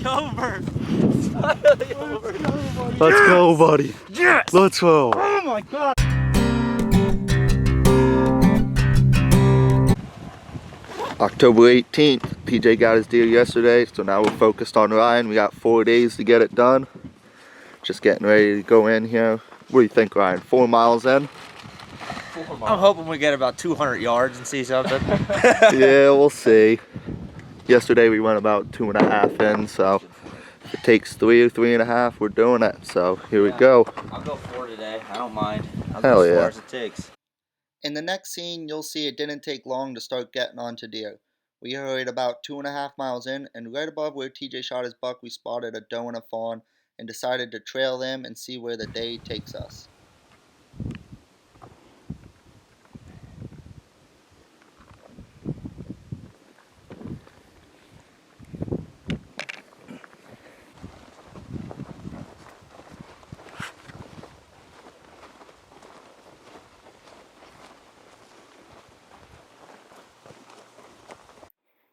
finally over. It's finally over. Let's go, buddy. Yes. Let's go. Oh my God. October 18th, PJ got his deer yesterday, so now we're focused on Ryan. We got 4 days to get it done. Just getting ready to go in here. What do you think, Ryan? 4 miles in? 4 miles. I'm hoping we get about 200 yards and see something. Yeah, we'll see. Yesterday we went about 2.5 in, so if it takes 3 or 3.5, we're doing it. So here we go. I'll go 4 today. I don't mind. I'll Hell go as yeah. far as it takes. In the next scene, you'll see it didn't take long to start getting onto deer. We hurried about 2.5 miles in, and right above where TJ shot his buck, we spotted a doe and a fawn, and decided to trail them and see where the day takes us.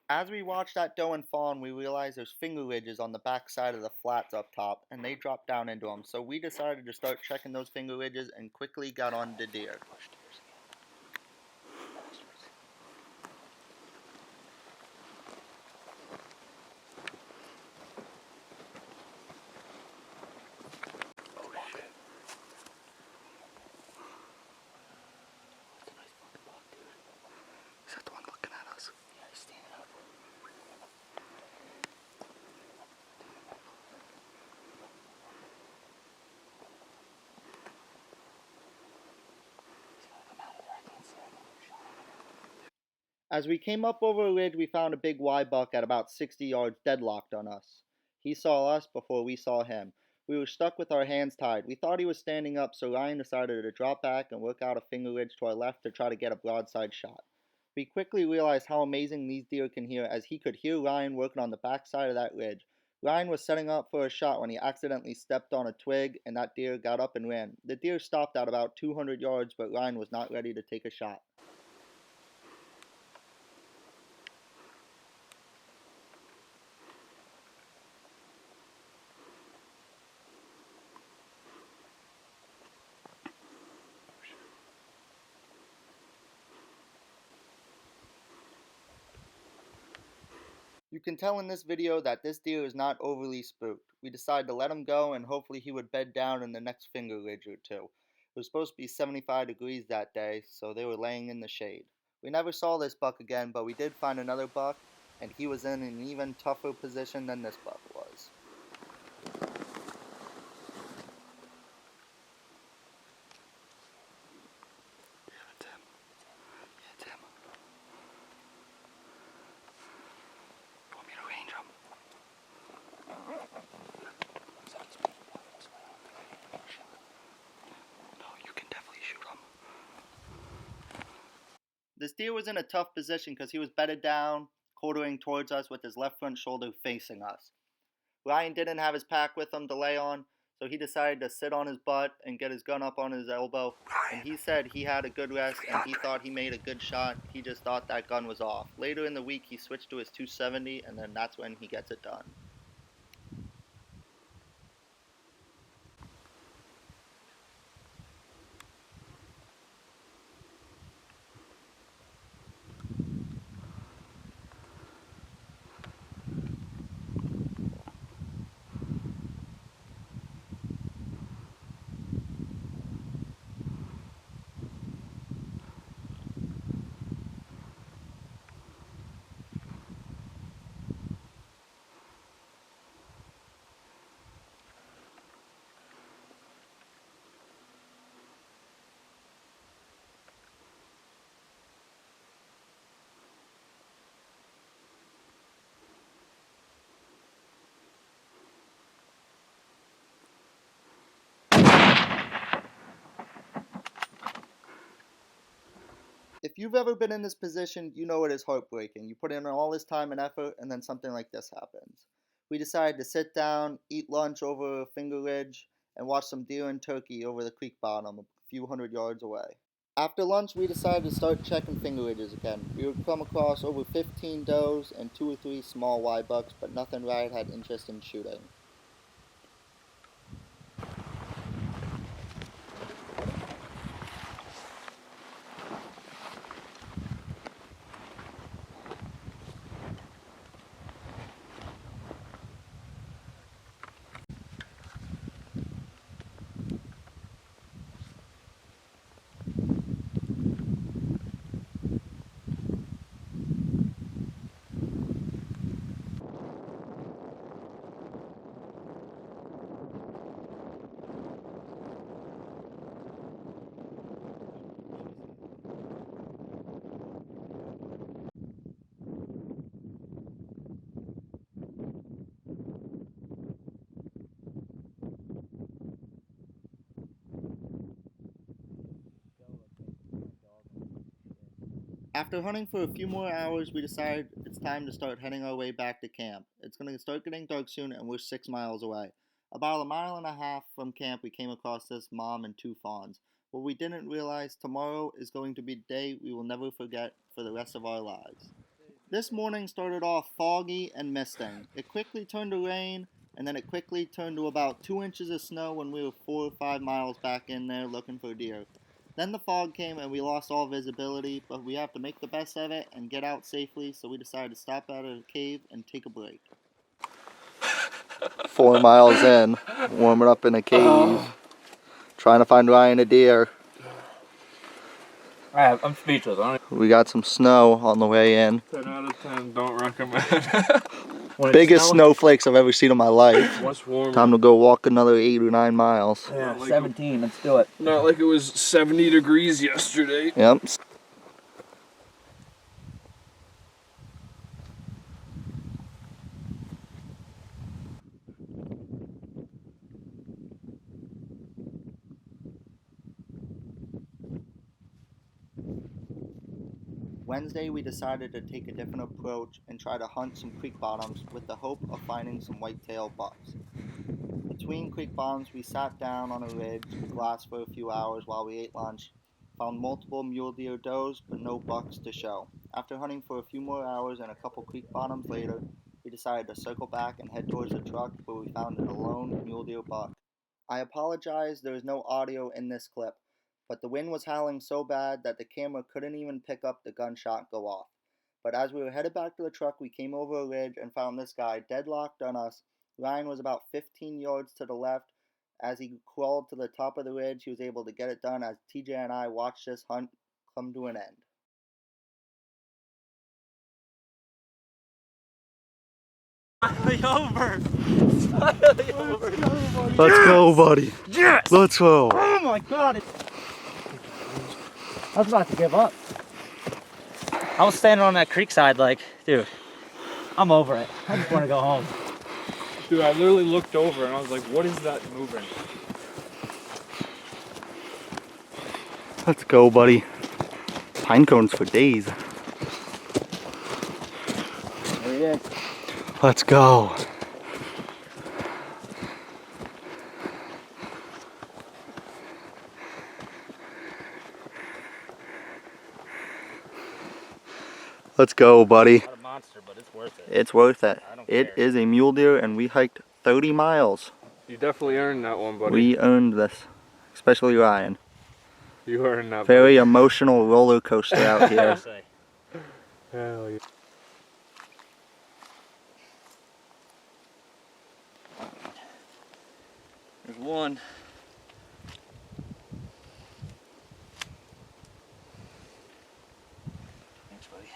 As we watched that doe and fawn, we realized there's finger ridges on the back side of the flats up top, and they drop down into them. So we decided to start checking those finger ridges and quickly got on the deer. Is that the one looking at us? Yeah, he's standing up. As we came up over a ridge, we found a big Y buck at about 60 yards deadlocked on us. He saw us before we saw him. We were stuck with our hands tied. We thought he was standing up, so Ryan decided to drop back and work out a finger ridge to our left to try to get a broadside shot. We quickly realized how amazing these deer can hear, as he could hear Ryan working on the back side of that ridge. Ryan was setting up for a shot when he accidentally stepped on a twig, and that deer got up and ran. The deer stopped at about 200 yards, but Ryan was not ready to take a shot. You can tell in this video that this deer is not overly spooked. We decided to let him go and hopefully he would bed down in the next finger ridge or two. It was supposed to be 75 degrees that day, so they were laying in the shade. We never saw this buck again, but we did find another buck, and he was in an even tougher position than this buck was. This deer was in a tough position because he was bedded down, quartering towards us with his left front shoulder facing us. Ryan didn't have his pack with him to lay on, so he decided to sit on his butt and get his gun up on his elbow. And he said he had a good rest and he thought he made a good shot. He just thought that gun was off. Later in the week, he switched to his 270, and then that's when he gets it done. If you've ever been in this position, you know it is heartbreaking. You put in all this time and effort, and then something like this happens. We decided to sit down, eat lunch over a finger ridge, and watch some deer and turkey over the creek bottom a few hundred yards away. After lunch, we decided to start checking fingerage again. We would come across over 15 does and 2 or 3 small bucks, but nothing Ryan had interest in shooting. After hunting for a few more hours, we decided it's time to start heading our way back to camp. It's going to start getting dark soon, and we're 6 miles away. About a mile and a half from camp, we came across this mom and 2 fawns. What we didn't realize, tomorrow is going to be a day we will never forget for the rest of our lives. This morning started off foggy and misting. It quickly turned to rain, and then it quickly turned to about 2 inches of snow when we were 4 or 5 miles back in there looking for deer. Then the fog came and we lost all visibility, but we have to make the best of it and get out safely, so we decided to stop at a cave and take a break. 4 miles in, warming up in a cave, trying to find Ryan a deer. I'm speechless. We got some snow on the way in. 10 out of 10, don't recommend. Biggest snowflakes I've ever seen in my life. What's warmer? Time to go walk another 8 or 9 miles. Yeah, like 17. Let's do it. Not like it was 70 degrees yesterday. Yep. Wednesday, we decided to take a different approach and try to hunt some creek bottoms with the hope of finding some whitetail bucks. Between creek bottoms, we sat down on a ridge to glass for a few hours while we ate lunch, found multiple mule deer does, but no bucks to show. After hunting for a few more hours and a couple creek bottoms later, we decided to circle back and head towards the truck where we found a lone mule deer buck. I apologize, there is no audio in this clip, but the wind was howling so bad that the camera couldn't even pick up the gunshot go off. But as we were headed back to the truck, we came over a ridge and found this guy deadlocked on us. Ryan was about 15 yards to the left. As he crawled to the top of the ridge, he was able to get it done as TJ and I watched this hunt come to an end. Finally over. Finally over. Let's go, buddy. Yes. Let's go. Oh my God. I was about to give up. I was standing on that creek side like, dude, I'm over it. I just want to go home. Dude, I literally looked over and I was like, what is that moving? Let's go, buddy. Pine cones for days. There he is. Let's go. Let's go, buddy. Not a monster, but it's worth it. It's worth it. I don't It care. is a mule deer, and we hiked 30 miles. You definitely earned that one, buddy. We earned this, especially Ryan. You earned that. Very emotional roller coaster out here. Say. Hell yeah. There's one. Thanks, buddy.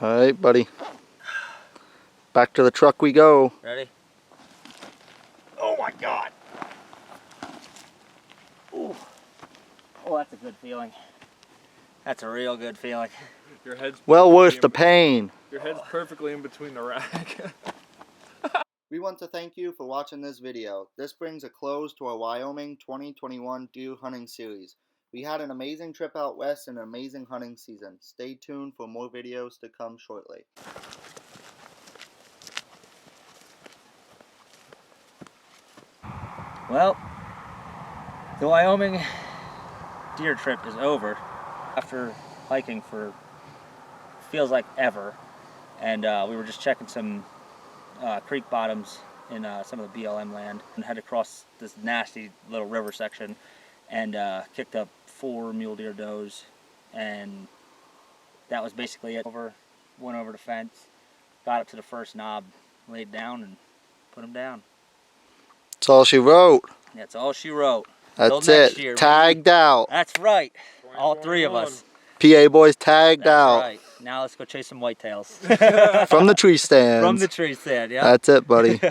All right, buddy. Back to the truck we go. Ready? Oh my God. Ooh. Oh, that's a good feeling. That's a real good feeling. Your head's Well perfectly worth in the between- pain. Your head's perfectly in between the rack. We want to thank you for watching this video. This brings a close to our Wyoming 2021 deer hunting series. We had an amazing trip out west and an amazing hunting season. Stay tuned for more videos to come shortly. Well, the Wyoming deer trip is over after hiking for feels like ever, and we were just checking some creek bottoms in some of the BLM land and had to cross this nasty little river section and kicked up 4 mule deer does, and that was basically it. Went over the fence, got up to the first knob, laid down and put him down. That's all she wrote. That's all she wrote. Till That's next it. year, Tagged out. That's right. All 3 of 2021. us. PA boys tagged That's out. right. Now let's go chase some whitetails. From the tree stands. From the tree stand, yeah. That's it, buddy.